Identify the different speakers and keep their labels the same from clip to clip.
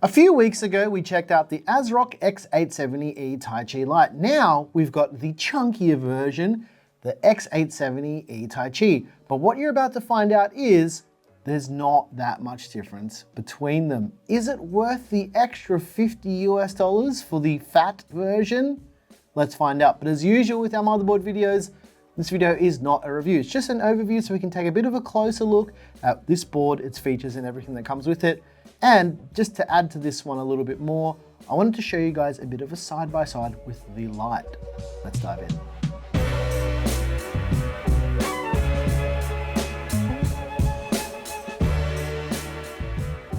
Speaker 1: A few weeks ago, we checked out the ASRock X870E Taichi Lite. Now we've got the chunkier version, the X870E Taichi. But what you're about to find out is there's not that much difference between them. Is it worth the extra $50 for the fat version? Let's find out. But as usual with our motherboard videos, this video is not a review. It's just an overview so we can take a bit of a closer look at this board, its features and everything that comes with it. And just to add to this one a little bit more, I wanted to show you guys a bit of a side-by-side with the Lite. Let's dive in.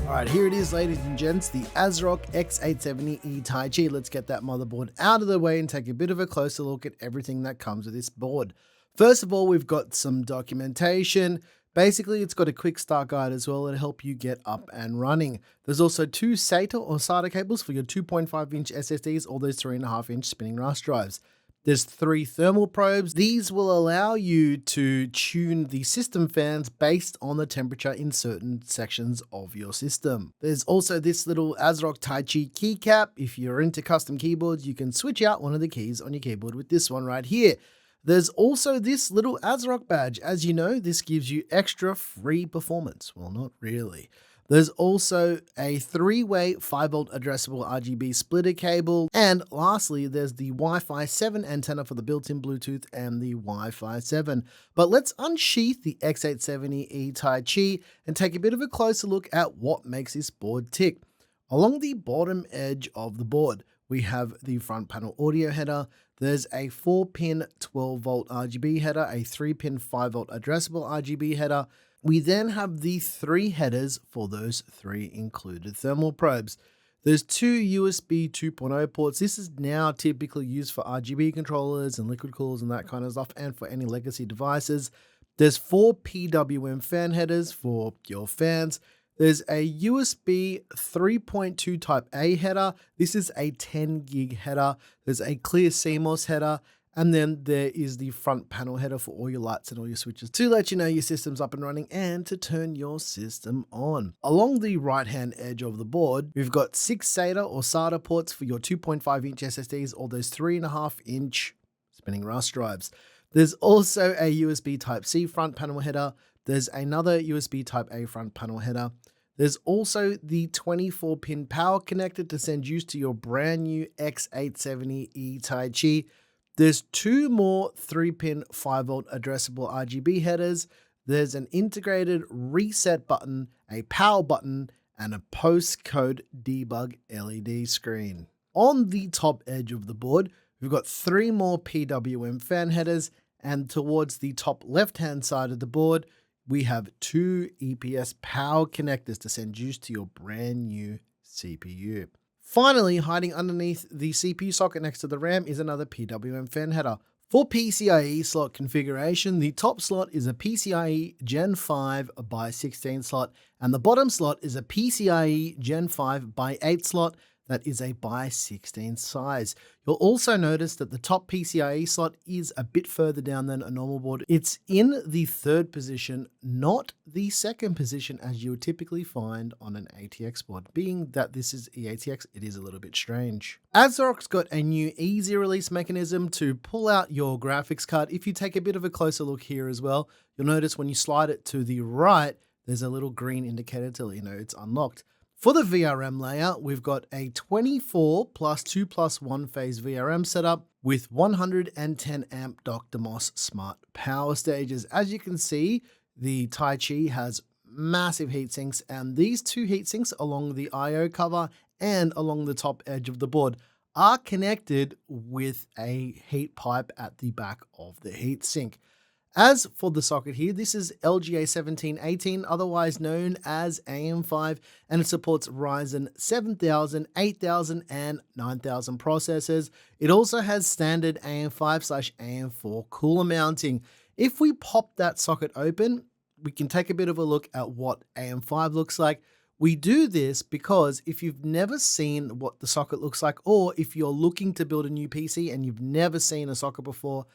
Speaker 1: All right, here it is, ladies and gents, the ASRock X870E Taichi. Let's get that motherboard out of the way and take a bit of a closer look at everything that comes with this board. First of all, we've got some documentation. Basically, it's got a quick start guide as well to help you get up and running. There's also two SATA or SATA cables for your 2.5-inch SSDs or those 3.5-inch spinning RAS drives. There's 3 thermal probes. These will allow you to tune the system fans based on the temperature in certain sections of your system. There's also this little ASRock Taichi keycap. If you're into custom keyboards, you can switch out one of the keys on your keyboard with this one right here. There's also this little ASRock badge. As you know, this gives you extra free performance. Well, not really. There's also a 3-way 5-volt addressable RGB splitter cable. And lastly, there's the Wi-Fi 7 antenna for the built-in Bluetooth and the Wi-Fi 7. But let's unsheath the X870E Taichi and take a bit of a closer look at what makes this board tick. Along the bottom edge of the board, we have the front panel audio header. There's a 4-pin 12-volt RGB header, a 3-pin 5-volt addressable RGB header. We then have the 3 headers for those 3 included thermal probes. There's 2 USB 2.0 ports. This is now typically used for RGB controllers and liquid coolers and that kind of stuff, and for any legacy devices. There's 4 PWM fan headers for your fans. There's a USB 3.2 Type A header. This is a 10 gig header. There's a clear CMOS header. And then there is the front panel header for all your lights and all your switches to let you know your system's up and running and to turn your system on. Along the right-hand edge of the board, we've got 6 SATA or SATA ports for your 2.5-inch SSDs or those 3.5-inch spinning RAS drives. There's also a USB Type-C front panel header. There's another USB Type-A front panel header. There's also the 24-pin power connector to send juice to your brand new X870E Taichi. There's 2 more 3-pin 5-volt addressable RGB headers. There's an integrated reset button, a power button, and a postcode debug LED screen. On the top edge of the board, we've got 3 more PWM fan headers, and towards the top left-hand side of the board, we have 2 EPS power connectors to send juice to your brand new CPU. Finally, hiding underneath the CPU socket next to the RAM is another PWM fan header. For PCIe slot configuration, the top slot is a PCIe Gen 5 by 16 slot, and the bottom slot is a PCIe Gen 5 by 8 slot. That is a by 16 size. You'll also notice that the top PCIe slot is a bit further down than a normal board. It's in the 3rd position, not the 2nd position as you would typically find on an ATX board. Being that this is eATX, it is a little bit strange. ASRock's got a new easy release mechanism to pull out your graphics card. If you take a bit of a closer look here as well, you'll notice when you slide it to the right, there's a little green indicator to let you know it's unlocked. For the VRM layout, we've got a 24 plus 2 plus 1 phase VRM setup with 110 amp Dr. Moss smart power stages. As you can see, the Taichi has massive heat sinks, and these 2 heat sinks along the IO cover and along the top edge of the board are connected with a heat pipe at the back of the heat sink. As for the socket here, this is LGA 1718, otherwise known as AM5, and it supports Ryzen 7000, 8000, and 9000 processors. It also has standard AM5/AM4 cooler mounting. If we pop that socket open, we can take a bit of a look at what AM5 looks like. We do this because if you've never seen what the socket looks like, or if you're looking to build a new PC and you've never seen a socket before,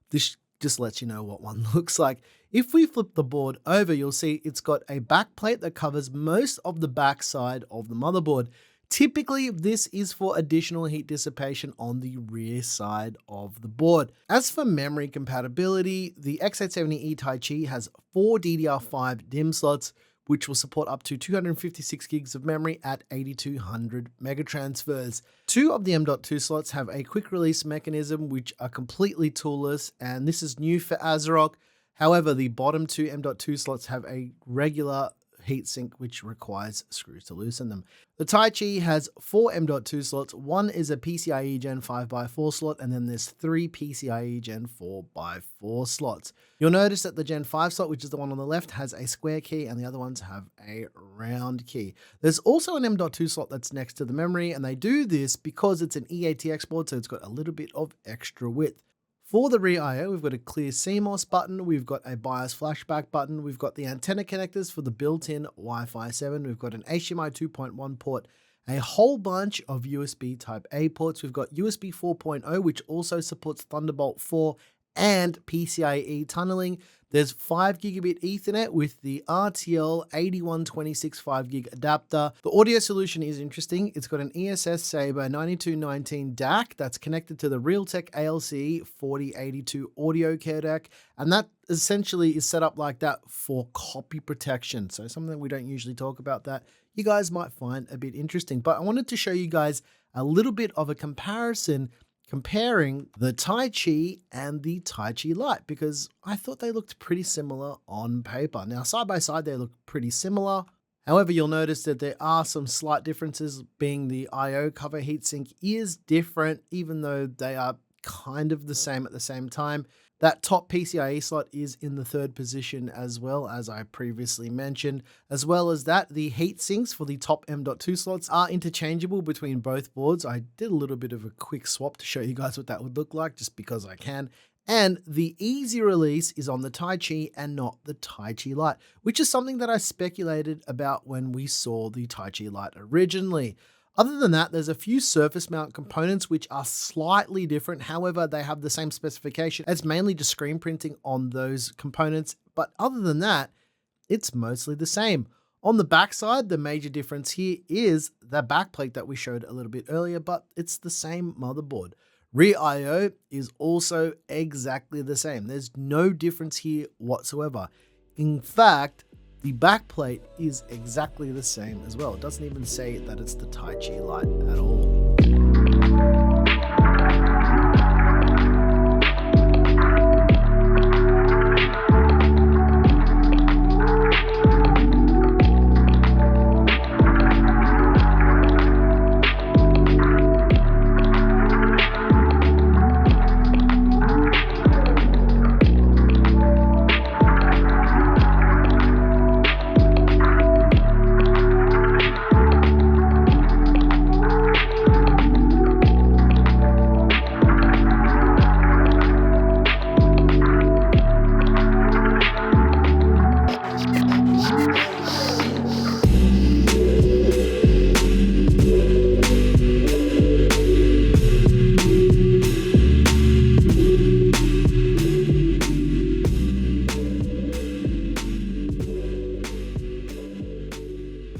Speaker 1: this just lets you know what one looks like. If we flip the board over, you'll see it's got a back plate that covers most of the back side of the motherboard. Typically, this is for additional heat dissipation on the rear side of the board. As for memory compatibility, the X870E Taichi has 4 DDR5 DIMM slots, which will support up to 256 gigs of memory at 8200 megatransfers. 2 of the M.2 slots have a quick release mechanism, which are completely toolless, and this is new for ASRock. However, the bottom 2 M.2 slots have a regular heatsink, which requires screws to loosen them. The Taichi has 4 M.2 slots. 1 is a PCIe Gen 5x4 slot, and then there's 3 PCIe Gen 4x4 slots. You'll notice that the Gen 5 slot, which is the one on the left, has a square key, and the other ones have a round key. There's also an M.2 slot that's next to the memory, and they do this because it's an eATX board, so it's got a little bit of extra width. For the rear I/O, we've got a clear CMOS button, we've got a BIOS flashback button, we've got the antenna connectors for the built-in Wi-Fi 7, we've got an HDMI 2.1 port, a whole bunch of USB Type-A ports, we've got USB 4.0, which also supports Thunderbolt 4 and PCIe tunneling. There's 5 gigabit Ethernet with the RTL 8126 5GB adapter. The audio solution is interesting. It's got an ESS Sabre 9219 DAC that's connected to the Realtek ALC 4082 audio codec, and that essentially is set up like that for copy protection. So something we don't usually talk about that you guys might find a bit interesting. But I wanted to show you guys a little bit of a comparison comparing the Taichi and the Taichi Lite, because I thought they looked pretty similar on paper. Now, side by side, they look pretty similar. However, you'll notice that there are some slight differences, being the I/O cover heatsink is different, even though they are kind of the same at the same time. That top PCIe slot is in the 3rd position as well, as I previously mentioned. As well as that, the heat sinks for the top M.2 slots are interchangeable between both boards. I did a little bit of a quick swap to show you guys what that would look like, just because I can. And the easy release is on the Taichi and not the Taichi Lite, which is something that I speculated about when we saw the Taichi Lite originally. Other than that, there's a few surface mount components which are slightly different. However, they have the same specification. It's mainly just screen printing on those components. But other than that, it's mostly the same. On the backside, the major difference here is the backplate that we showed a little bit earlier, but it's the same motherboard. Rear I/O is also exactly the same. There's no difference here whatsoever. In fact, the backplate is exactly the same as well. It doesn't even say that it's the Taichi Lite at all.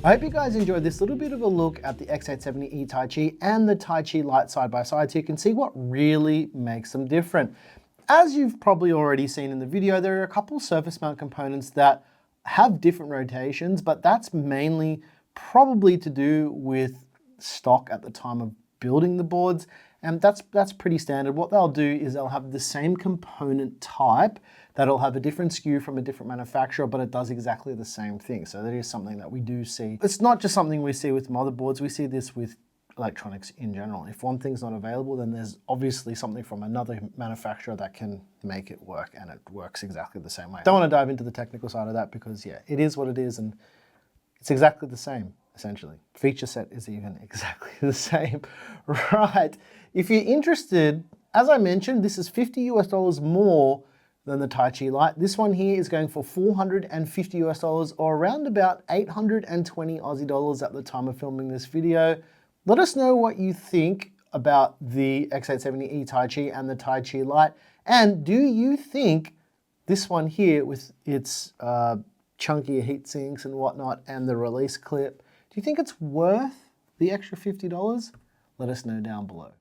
Speaker 1: I hope you guys enjoyed this little bit of a look at the X870E Taichi and the Taichi Lite side by side, so you can see what really makes them different. As you've probably already seen in the video, there are a couple surface mount components that have different rotations, but that's mainly probably to do with stock at the time of building the boards, and that's pretty standard. What they'll do is they'll have the same component type that'll have a different SKU from a different manufacturer, but it does exactly the same thing. So that is something that we do see. It's not just something we see with motherboards, we see this with electronics in general. If one thing's not available, then there's obviously something from another manufacturer that can make it work, and it works exactly the same way. Don't want to dive into the technical side of that because yeah, it is what it is, and it's exactly the same, essentially. Feature set is even exactly the same. Right, if you're interested, as I mentioned, this is $50 more than the Taichi Lite. This one here is going for $450 or around about 820 Aussie dollars at the time of filming this video. Let us know what you think about the X870E Taichi and the Taichi Lite, and do you think this one here with its chunkier heat sinks and whatnot and the release clip, do you think it's worth the extra $50? Let us know down below.